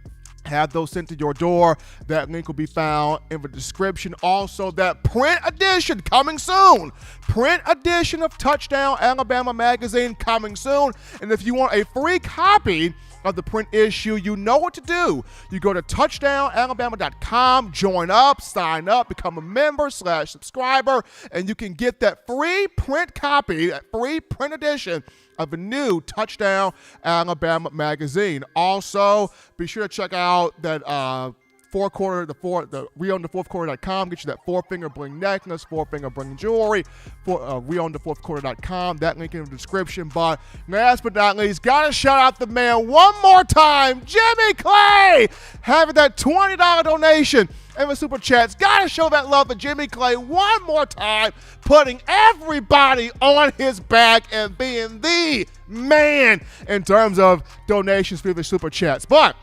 Have those sent to your door. That link will be found in the description. Also, that print edition coming soon. Print edition of Touchdown Alabama Magazine coming soon. And if you want a free copy of the print issue, you know what to do. You go to touchdownalabama.com, join up, sign up, become a member/subscriber, and you can get that free print copy, that free print edition of a new Touchdown Alabama Magazine. Also, be sure to check out that the reownthefourthquarter.com. Get you that 4-finger bling necklace, 4-finger bling jewelry, reownthefourthquarter.com. That link in the description. But last but not least, gotta shout out the man one more time, Jimmy Clay, having that $20 donation in the Super Chats. Gotta show that love to Jimmy Clay one more time, putting everybody on his back and being the man in terms of donations through the Super Chats. But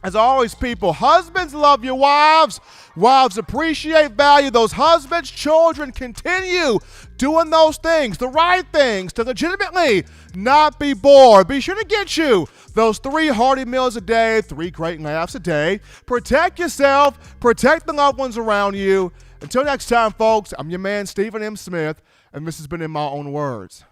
as always, people, husbands love your wives. Wives appreciate, value those husbands. Children continue doing those things, the right things, to legitimately not be bored. Be sure to get you those 3 hearty meals a day, 3 great laughs a day. Protect yourself. Protect the loved ones around you. Until next time, folks, I'm your man, Stephen M. Smith, and this has been In My Own Words.